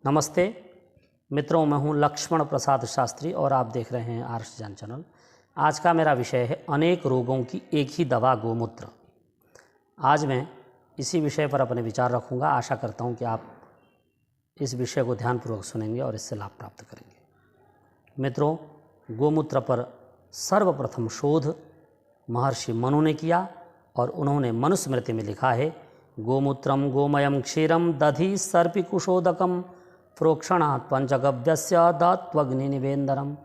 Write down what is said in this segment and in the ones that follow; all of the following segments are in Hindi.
नमस्ते मित्रों, मैं हूं लक्ष्मण प्रसाद शास्त्री और आप देख रहे हैं आर्ष ज्ञान चैनल। आज का मेरा विषय है अनेक रोगों की एक ही दवा गोमूत्र। आज मैं इसी विषय पर अपने विचार रखूंगा। आशा करता हूं कि आप इस विषय को ध्यानपूर्वक सुनेंगे और इससे लाभ प्राप्त करेंगे। मित्रों, गोमूत्र पर सर्वप्रथम शोध महर्षि मनु ने किया और उन्होंने मनुस्मृति में लिखा है, गोमूत्रम गोमयम क्षीरम दधि सर्पिकुशोदकम प्रोक्षणात् पंचगव्यस्य दत्वग्नि निवेदनम।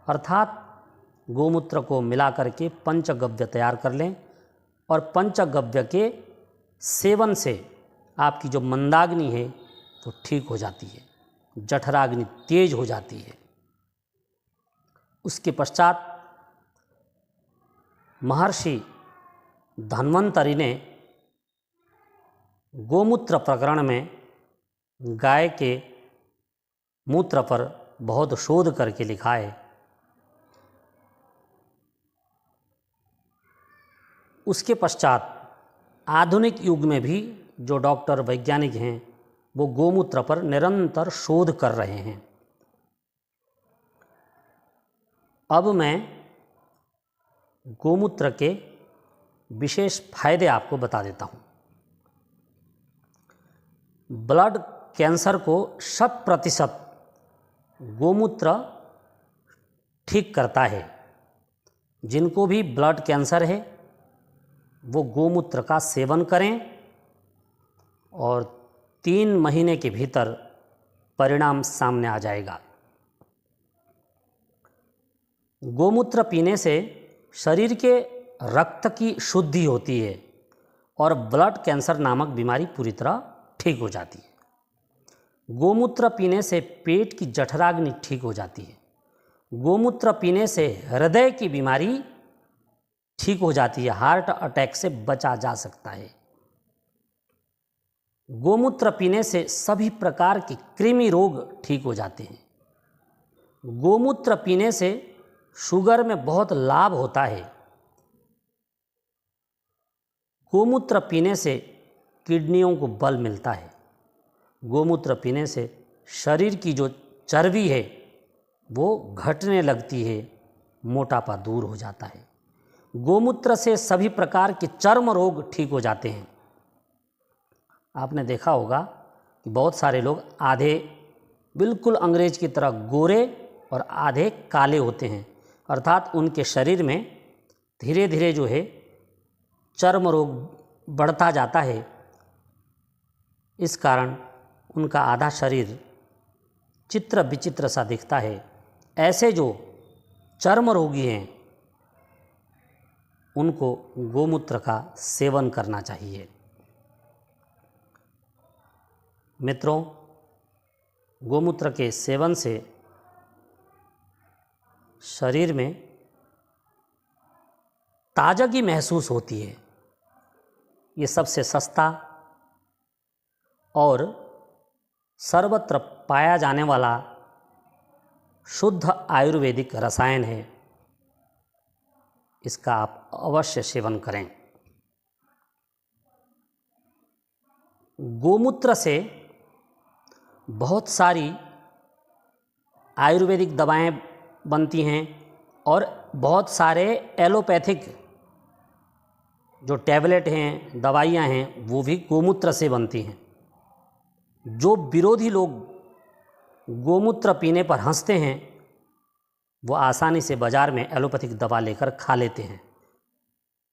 अर्थात गोमूत्र को मिला करके पंचगव्य तैयार कर लें और पंचगव्य के सेवन से आपकी जो मंदाग्नि है तो ठीक हो जाती है, जठराग्नि तेज हो जाती है। उसके पश्चात महर्षि धन्वंतरि ने गोमूत्र प्रकरण में गाय के मूत्र पर बहुत शोध करके लिखा है। उसके पश्चात आधुनिक युग में भी जो डॉक्टर वैज्ञानिक हैं वो गोमूत्र पर निरंतर शोध कर रहे हैं। अब मैं गोमूत्र के विशेष फायदे आपको बता देता हूँ। ब्लड कैंसर को 100% गोमूत्र ठीक करता है। जिनको भी ब्लड कैंसर है वो गोमूत्र का सेवन करें और 3 महीने के भीतर परिणाम सामने आ जाएगा। गोमूत्र पीने से शरीर के रक्त की शुद्धि होती है और ब्लड कैंसर नामक बीमारी पूरी तरह ठीक हो जाती है। गोमूत्र पीने से पेट की जठराग्नि ठीक हो जाती है। गोमूत्र पीने से हृदय की बीमारी ठीक हो जाती है, हार्ट अटैक से बचा जा सकता है। गोमूत्र पीने से सभी प्रकार के कृमि रोग ठीक हो जाते हैं। गोमूत्र पीने से शुगर में बहुत लाभ होता है। गोमूत्र पीने से किडनियों को बल मिलता है। गोमूत्र पीने से शरीर की जो चर्बी है वो घटने लगती है, मोटापा दूर हो जाता है। गोमूत्र से सभी प्रकार के चर्म रोग ठीक हो जाते हैं। आपने देखा होगा कि बहुत सारे लोग आधे बिल्कुल अंग्रेज की तरह गोरे और आधे काले होते हैं, अर्थात उनके शरीर में धीरे धीरे जो है चर्म रोग बढ़ता जाता है। इस कारण उनका आधा शरीर चित्र विचित्र सा दिखता है। ऐसे जो चर्म रोगी हैं उनको गोमूत्र का सेवन करना चाहिए। मित्रों, गोमूत्र के सेवन से शरीर में ताजगी महसूस होती है। ये सबसे सस्ता और सर्वत्र पाया जाने वाला शुद्ध आयुर्वेदिक रसायन है। इसका आप अवश्य सेवन करें। गोमूत्र से बहुत सारी आयुर्वेदिक दवाएं बनती हैं और बहुत सारे एलोपैथिक जो टैबलेट हैं, दवाइयाँ हैं, वो भी गोमूत्र से बनती हैं। जो विरोधी लोग गोमूत्र पीने पर हंसते हैं वो आसानी से बाज़ार में एलोपैथिक दवा लेकर खा लेते हैं।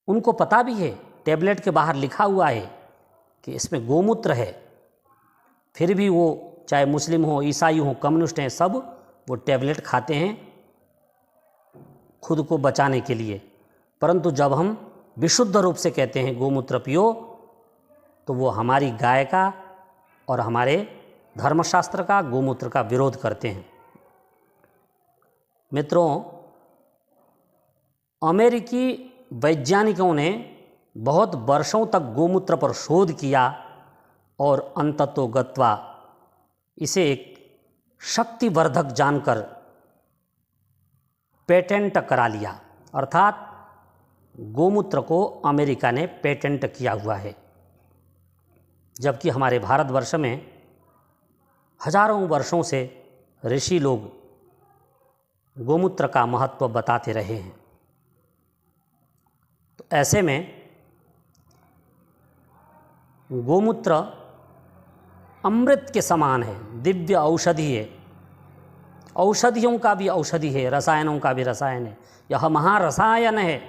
उनको पता भी है, टैबलेट के बाहर लिखा हुआ है कि इसमें गोमूत्र है, फिर भी वो चाहे मुस्लिम हो, ईसाई हो, कम्युनिस्ट हैं, सब वो टैबलेट खाते हैं खुद को बचाने के लिए। परंतु जब हम विशुद्ध रूप से कहते हैं गोमूत्र पियो तो वो हमारी गाय का और हमारे धर्मशास्त्र का, गोमूत्र का विरोध करते हैं। मित्रों, अमेरिकी वैज्ञानिकों ने बहुत वर्षों तक गोमूत्र पर शोध किया और अंततोगत्वा इसे एक शक्तिवर्धक जानकर पेटेंट करा लिया। अर्थात गोमूत्र को अमेरिका ने पेटेंट किया हुआ है, जबकि हमारे भारतवर्ष में हजारों वर्षों से ऋषि लोग गोमूत्र का महत्व बताते रहे हैं। तो ऐसे में गोमूत्र अमृत के समान है, दिव्य औषधि है, औषधियों का भी औषधि है, रसायनों का भी रसायन है, यह महारसायन है।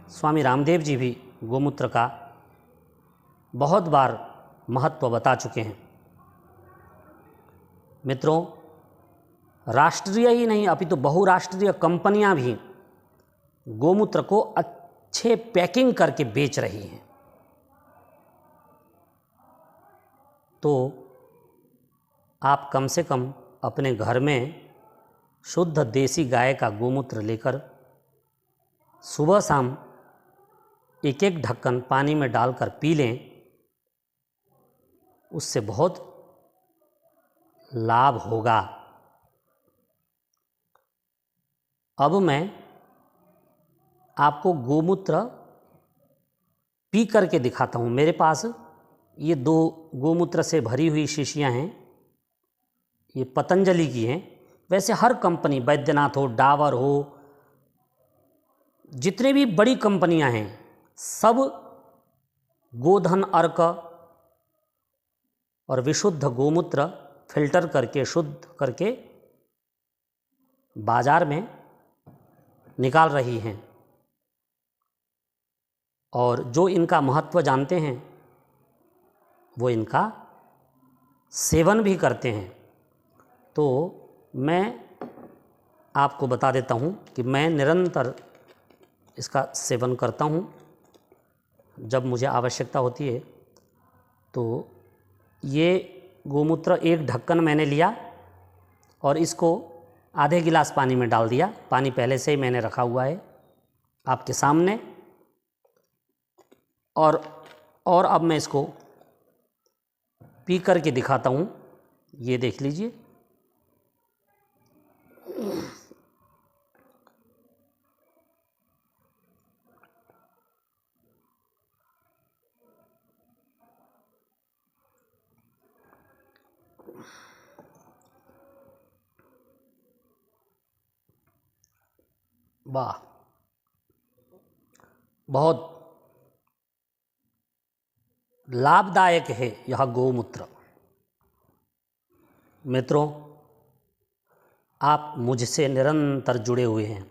स्वामी रामदेव जी भी गोमूत्र का बहुत बार महत्व बता चुके हैं। मित्रों, राष्ट्रीय ही नहीं अपितु बहुराष्ट्रीय कंपनियां भी गोमूत्र को अच्छे पैकिंग करके बेच रही हैं। तो आप कम से कम अपने घर में शुद्ध देसी गाय का गोमूत्र लेकर सुबह शाम एक एक ढक्कन पानी में डालकर पी लें, उससे बहुत लाभ होगा। अब मैं आपको गोमूत्र पी करके दिखाता हूँ। मेरे पास ये 2 गोमूत्र से भरी हुई शीशियाँ हैं, ये पतंजलि की हैं। वैसे हर कंपनी, बैद्यनाथ हो, डाबर हो, जितने भी बड़ी कंपनियां हैं, सब गोधन अर्क और विशुद्ध गोमूत्र फिल्टर करके, शुद्ध करके बाजार में निकाल रही हैं। और जो इनका महत्व जानते हैं वो इनका सेवन भी करते हैं। तो मैं आपको बता देता हूँ कि मैं निरंतर इसका सेवन करता हूँ। जब मुझे आवश्यकता होती है तो ये गोमूत्र 1 ढक्कन मैंने लिया और इसको आधे गिलास पानी में डाल दिया। पानी पहले से ही मैंने रखा हुआ है आपके सामने। और अब मैं इसको पी कर के दिखाता हूँ। ये देख लीजिए। वाह, बहुत लाभदायक है यह गोमूत्र। मित्रों, आप मुझसे निरंतर जुड़े हुए हैं।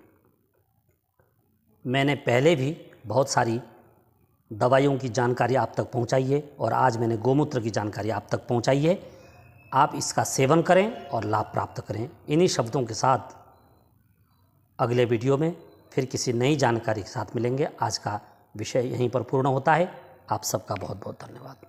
मैंने पहले भी बहुत सारी दवाइयों की जानकारी आप तक पहुंचाई है और आज मैंने गोमूत्र की जानकारी आप तक पहुंचाई है। आप इसका सेवन करें और लाभ प्राप्त करें। इन्हीं शब्दों के साथ अगले वीडियो में फिर किसी नई जानकारी के साथ मिलेंगे। आज का विषय यहीं पर पूर्ण होता है। आप सबका बहुत बहुत धन्यवाद।